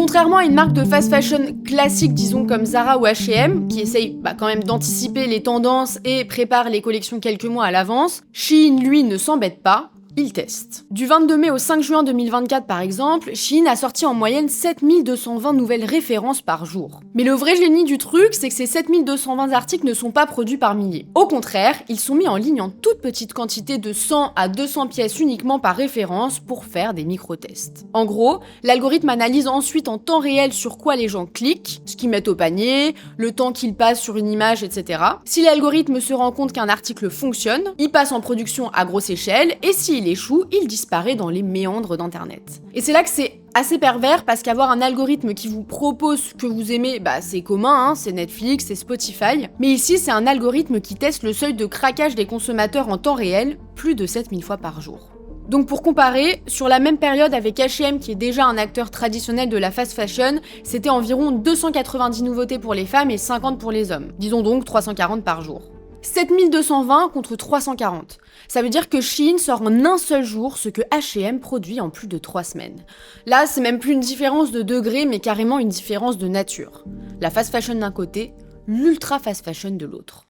Contrairement à une marque de fast fashion classique, disons comme Zara ou H&M, qui essaye quand même d'anticiper les tendances et prépare les collections quelques mois à l'avance, Shein, lui, ne s'embête pas. Il teste. Du 22 mai au 5 juin 2024 par exemple, Shein a sorti en moyenne 7220 nouvelles références par jour. Mais le vrai génie du truc, c'est que ces 7220 articles ne sont pas produits par milliers. Au contraire, ils sont mis en ligne en toute petite quantité de 100 à 200 pièces uniquement par référence pour faire des micro-tests. En gros, l'algorithme analyse ensuite en temps réel sur quoi les gens cliquent, ce qu'ils mettent au panier, le temps qu'ils passent sur une image, etc. Si l'algorithme se rend compte qu'un article fonctionne, il passe en production à grosse échelle, et s'il échoue, il disparaît dans les méandres d'internet. Et c'est là que c'est assez pervers parce qu'avoir un algorithme qui vous propose ce que vous aimez, c'est commun, c'est Netflix, c'est Spotify. Mais ici, c'est un algorithme qui teste le seuil de craquage des consommateurs en temps réel, plus de 7000 fois par jour. Donc pour comparer, sur la même période avec H&M qui est déjà un acteur traditionnel de la fast fashion, c'était environ 290 nouveautés pour les femmes et 50 pour les hommes. Disons donc 340 par jour. 7220 contre 340. Ça veut dire que Shein sort en un seul jour ce que H&M produit en plus de 3 semaines. Là, c'est même plus une différence de degré, mais carrément une différence de nature. La fast fashion d'un côté, l'ultra fast fashion de l'autre.